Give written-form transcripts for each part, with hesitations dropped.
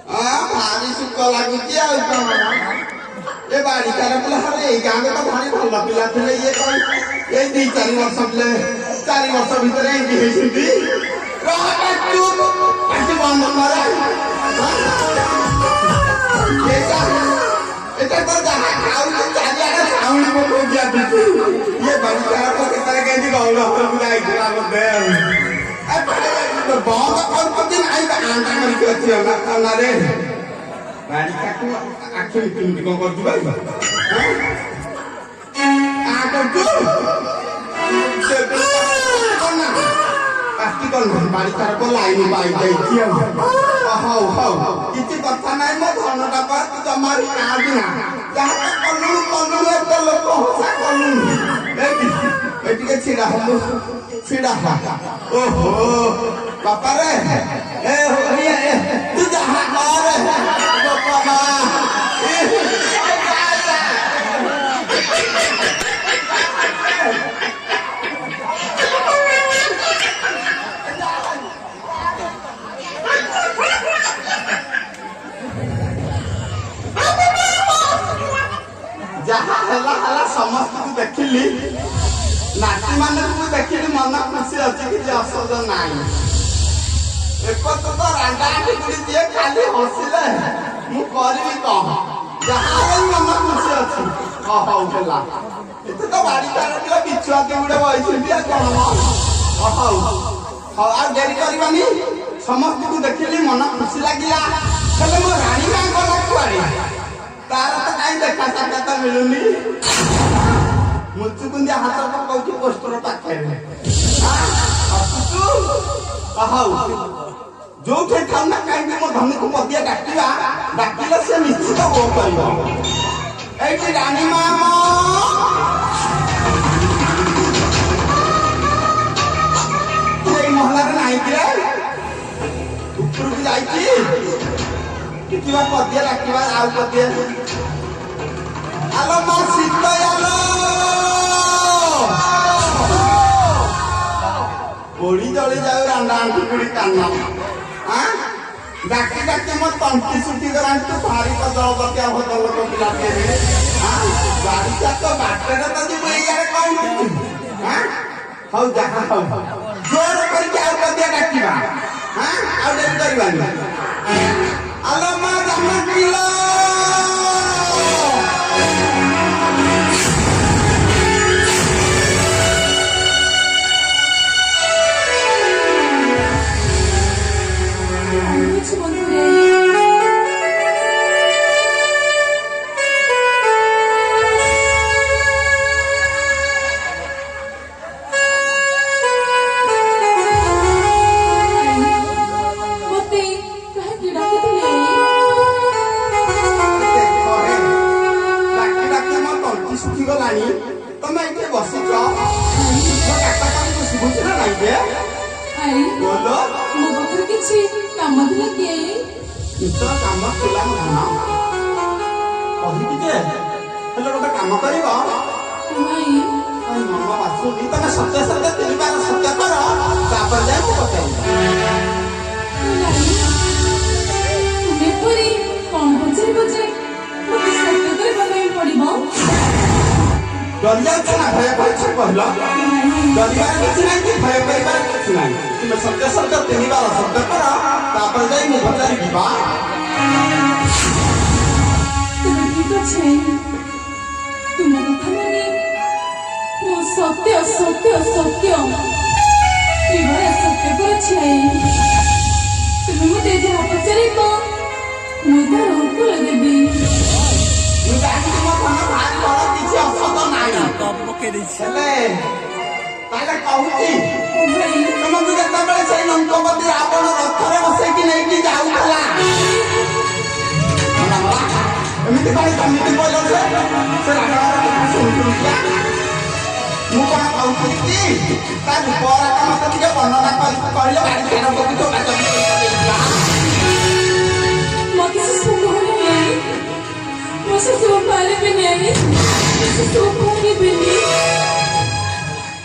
भारी सुख लगुच ए बाड़ी तार पिला ए गाँव तो भारी भल पिला थे ये ये 2-4 वर्ष 4 वर्ष भितर बंद मारे तो जहाँ खाऊ चारिआडे साउंड पकड़ दिया ये बाड़ी तार को केतरे केंदी गौल पिला आइला मते बंद कर आई आंटा करके रे बालिका को आखिर तुम कौन कर दू भाई आ कर दू से करना आस्ती कर बालिका को लाइन बाई दे दियो हाउ हाउ किछि कथा नै म धनटा पर तमारी काज ना जहाँ कल्लू एक लोक हसा कल्लू एटी के छिड़ा ओहो पापा रे ए हो तू जहाँ कर बाबा जहाँ हला समस्त को देखिली नाटी मान देखिली मन खुशी अच्छी किसी असुविधा नहीं एक तो रांडा दिए खाली हसिले मु करबी कह जहाँ मन खुशी अच्छी हौ है एत तो बाड़ी तार बिछुआ के गोटे बही कौन हौ हौ आ डेरी करवानी समस्त को देखिली मन खुशी लगिला हेले मो रानी माँ गला कुआड़ी तार तो कहीं देखा साक्षात मिलूनी मुचुकुंदी हाथ पकाउची पोस्टर पाखे जो थे था ना कहीं मो धनी को पदिया डाकिला से निश्चित हो परियो एठी रानी मामा ये मोहल्ला रे नाही कि ऊपर भी जाईची किवा पदिया डाकिवा आउ पदिया आलो मा सीता आलो गोड़ी जली जाऊ रांडा आंटी गुड़ी कान्ना हां डाकी डाकी मो तंती सुटी करान तो भारी का दलबतिया हो दलको पिलाते रे हां गाड़ी का तो बाटे रे तो जी बई यार कौन हां हौ जहां हौ जोर कर के आउ पदिया डाकीबा हां आउ देरी करबानी आलो मा जमा किलो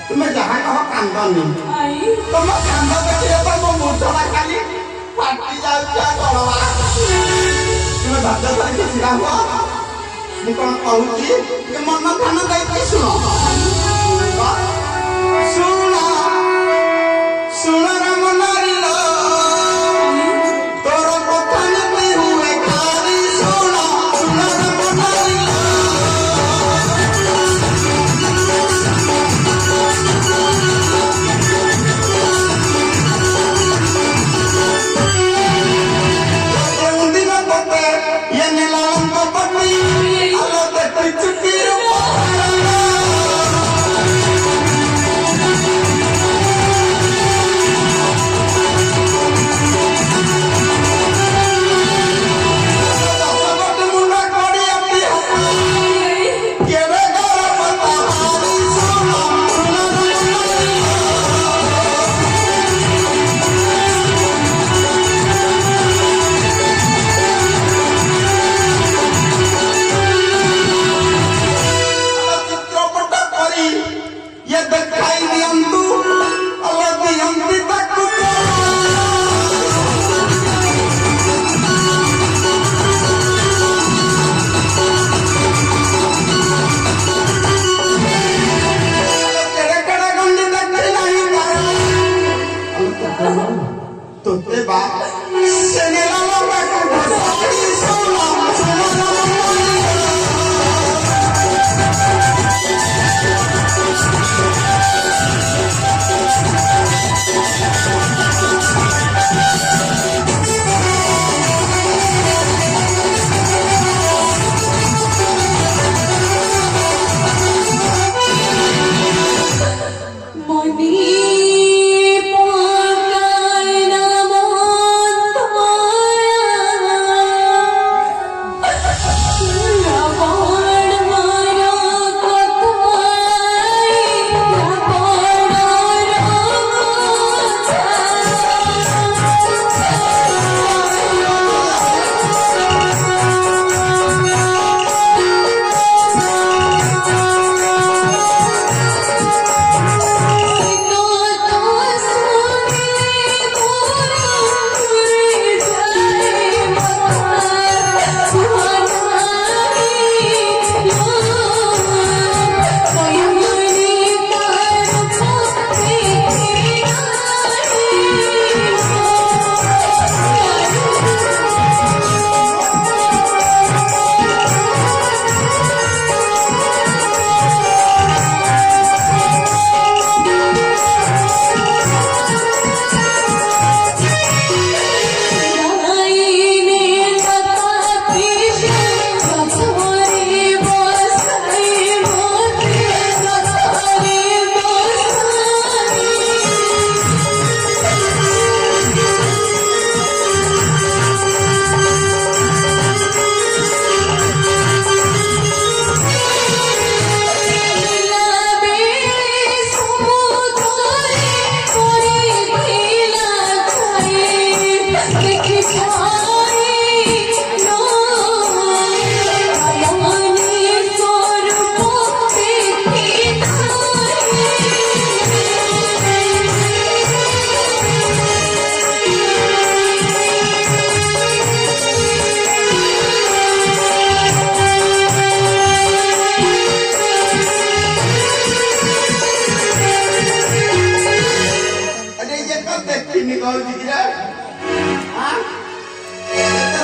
तुम्हें जहाँ कहो कांदनी तुम कांद देखिए तो मो मुठा खाली फाटी जाउछा हुआ ମୁଁ କଣ କହୁଛି ମନ ଧ୍ୟାନ ଦେଇକି ଶୁଣ ଶୁଣ ଶୁଣ ରାମ ନାରୀଲ ତୋର କଥା ନୀତି ହୁଏ ଖାଲି ଶୁଣ ଶୁଣ ରାମ ନାରୀଲ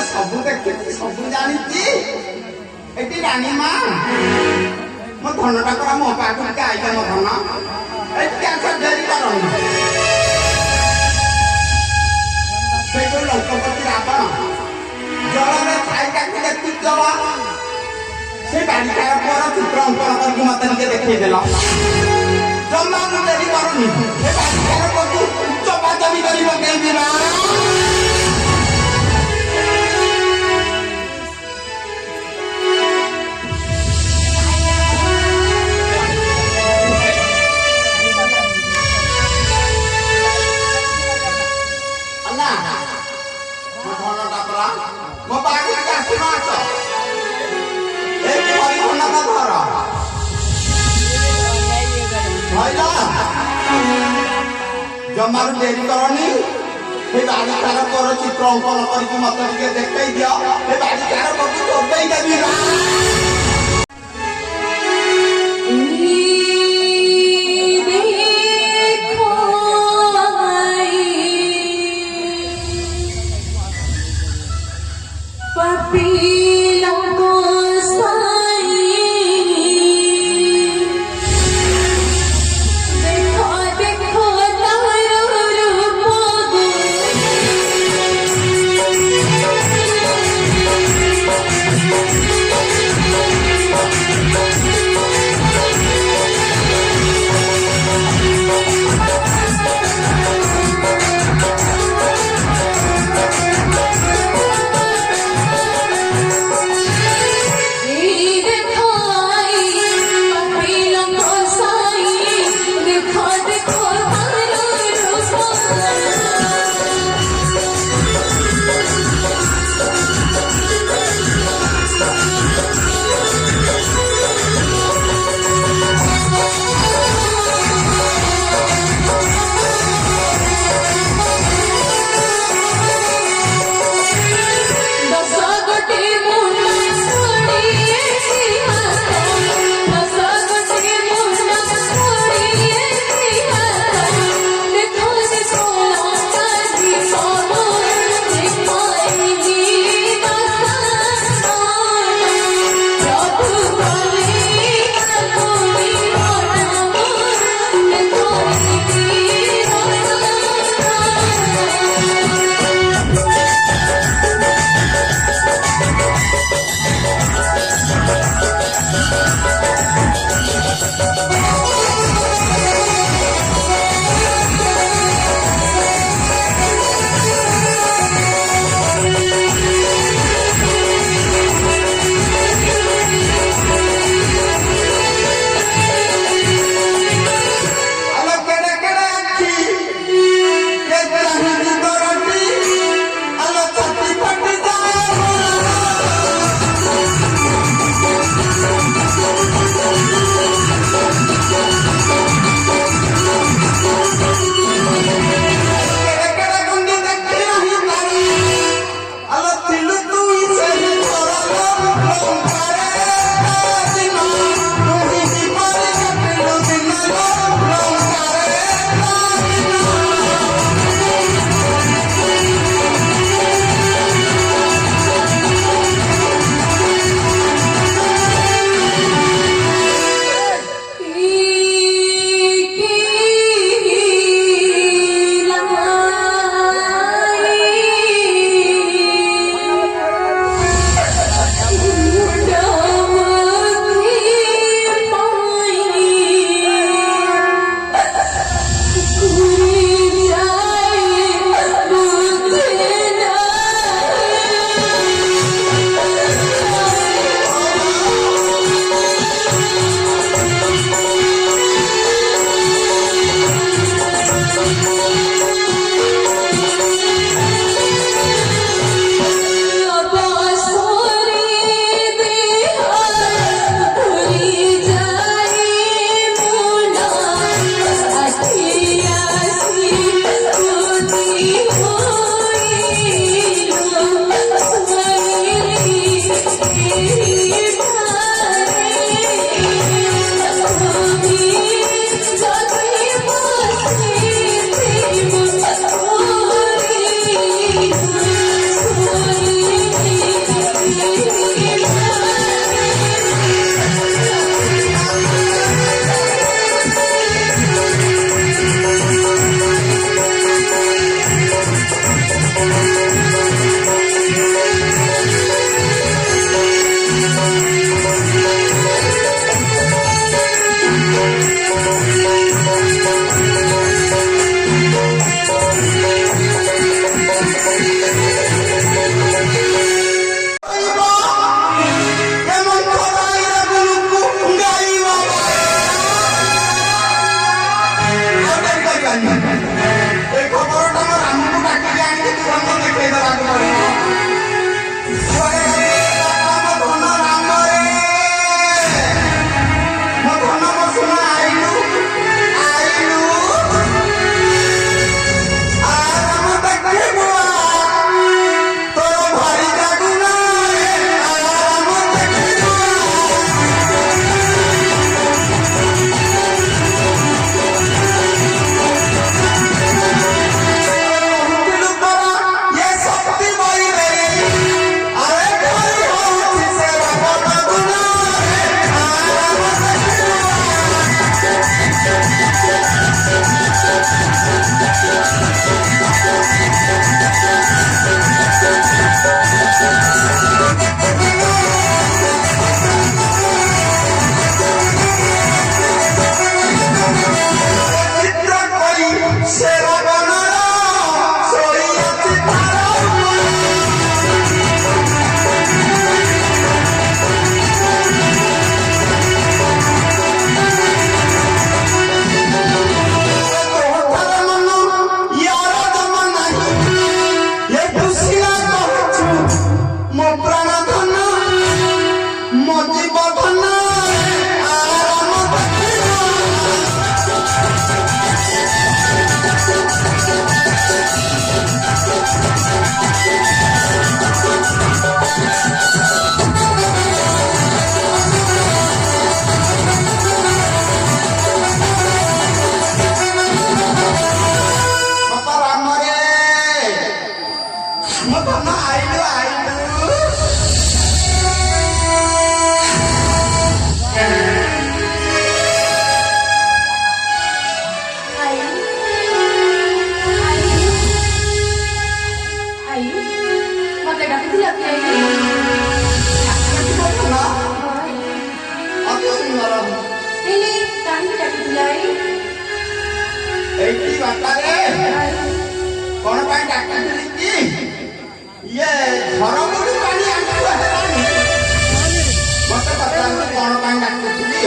ସବୁ ଦେଖିଛି ସବୁ ଜାଣିଛି ଏଠି ରାଣୀ ମା ମୋ ଧନଟା କରା ମୋ ପାଖକୁ ଟିକେ ଆଇଲା ମୋ ଧନ ଏଠି ଆସ ଡେରି କରନି ସେ ଯୋଉ ଲଙ୍କପତି ରାବଣ ଜଳରେ ଛାଇ କାଟି ଦେଖି ଜଳ ସେ ବାଳିକାର ପୁଅର ଚିତ୍ର ଅଙ୍କନ କରିକି ମତେ ଟିକେ ଦେଖେଇଦେଲ ଜମା ମୁଁ ଡେରି କରୁନି ସେ ବାଳିକାର ପ୍ରତି ଚପା ଚପି କରି ପକେଇବି ନା ମୋ ପାଖରେ ଆସିବ ଆସ ଏଇ ପରିବହନ ଘର ଜମାରୁ ଡେରି କରନି हे बालिकार पर चित्र अंकन करके मत टिके देखै दियो हे बालिकार को तो देई देबी रा ମୋ ଧନ ଆଇଲୁ ଆଇଲୁ। ମତେ ଡାକିଥିଲା କି ଅତି ସୁନ୍ଦର। ହେଲେ କାହିଁକି ଡାକିଥିଲା ଏଇଠି ବାପାରେ କଣ ପାଇଁ ଡାକିଥିଲି କି? ଇଏ ଘର କୋଉଠି ପାଣି ଆଣିବା ହେଲାଣି। ମତେ ପଚାରନ୍ତୁ କଣ ପାଇଁ ଡାକିଥିଲି?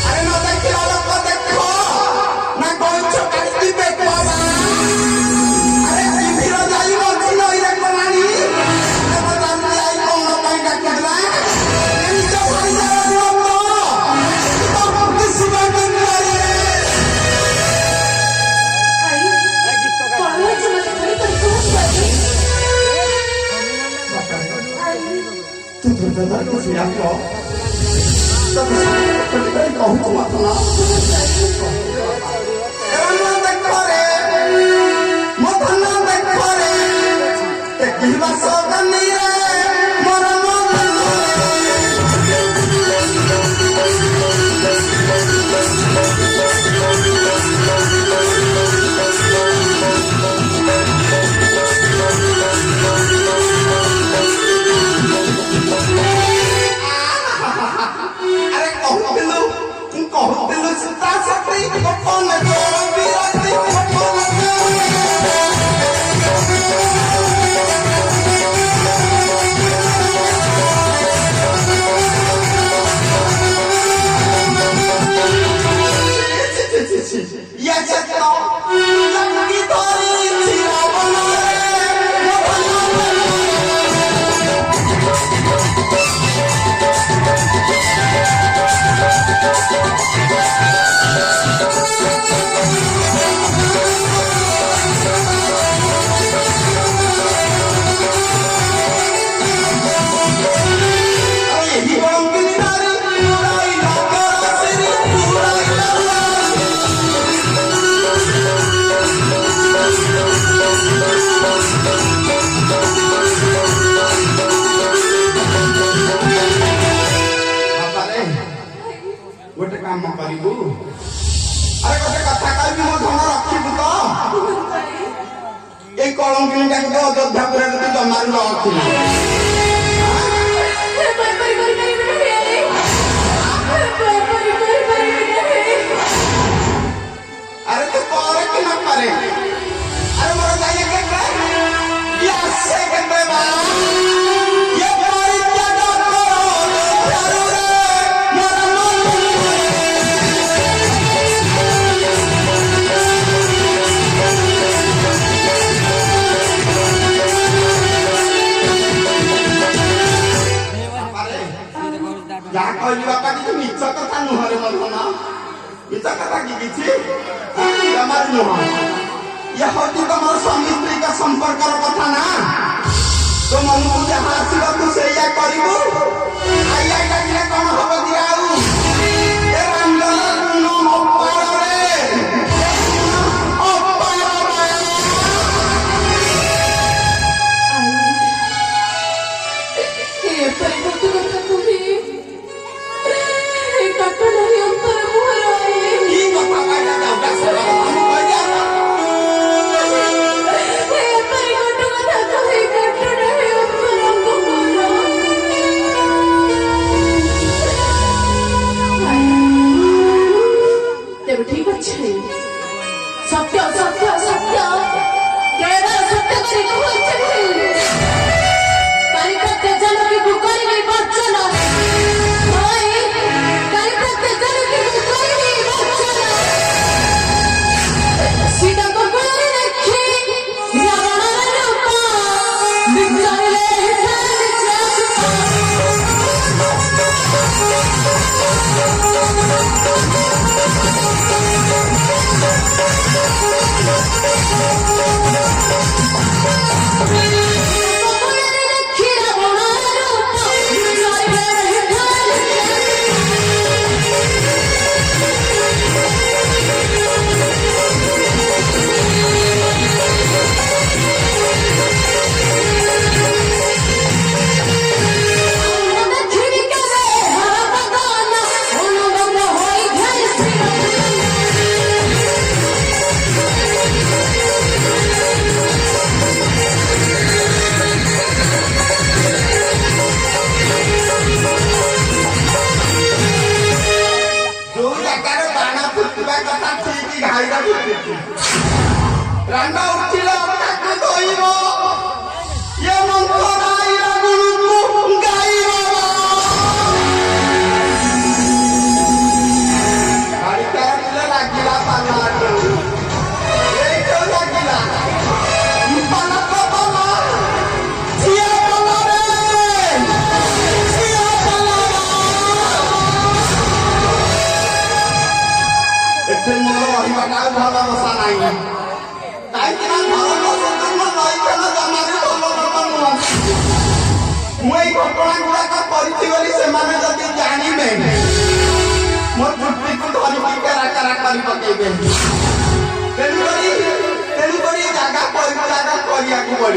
ଆରେ ନ ଦେଖିଲା ଲୋକ ଦେଖ ନା କଇଛ କାଟିକି ବେକ ବାବା। ଆରେ ଟିଭିର ଯାଇ ଅଛି ନଈରେ କଲାଣି। ପଚାରନ୍ତୁ ଯାଇ କଣ ପାଇଁ ଡାକିଥିଲା? ନିଜ ପରିବାର ଲୋକ ଶିବ ତୁ ଦୁର୍ଗା କିଛି ଆସ କହୁଛୁ ମତ ନା ଦେଖରେ ମୋ ଧନ ଦେଖରେ ଦେଖିବା ସଦନୀରେ ମୋର କହୁଥିଲୁ ସୀତା ସତୀ ଗୋପନ ବିରତି ଗୋପନ ଇଏ ଚେତ ଲଙ୍ଗି ଧରିଛି ରାବଣରେ ଗୋଟେ କାମ କରିବୁ। ଆରେ ଗୋଟେ କଥା କହିବି ମୋ ଧନ ରଖିବୁ ତ? ଏଇ କଳଙ୍କିଣୀଟାକୁ ତ ଅଯୋଧ୍ୟାପୁରରେ ତୁ ଜମାରୁ ରଖିବୁ। ଆରେ ତୁ କରେ କି ନ କରେ? ଆରେ ମୋର ଯାଇ କେତେ ଆସେ କେତେ ବା ଯାହା କହିଲି ବାପା କିଛି ମିଛ କଥା ନୁହଁରେ ମୋ ଧନ। ମିଛ କଥା କି କିଛି ଜମାରୁ ନୁହଁ। ଇଏ ହଉଛି ତମର ସ୍ୱାମୀ ସ୍ତ୍ରୀଙ୍କ ସମ୍ପର୍କର କଥା ନା। ତୋ ମନକୁ ଯାହା ଆସିବ ତୁ ସେଇଆ କରିବୁ। ଆଇଆ ଡାକିଲେ କଣ ହବ କି ଆଉ? ଏ ରାମଜନ ପୂର୍ଣ୍ଣ ଅପାରରେ Hey, ଜାଣିବେ ମୋ ଚୁଟିକୁ ଧରିକି କେରା କେରା କରି ପକେଇବେ। ତେଣୁକରି ଜାଗା କରିବାକୁ ପଡ଼ିବ।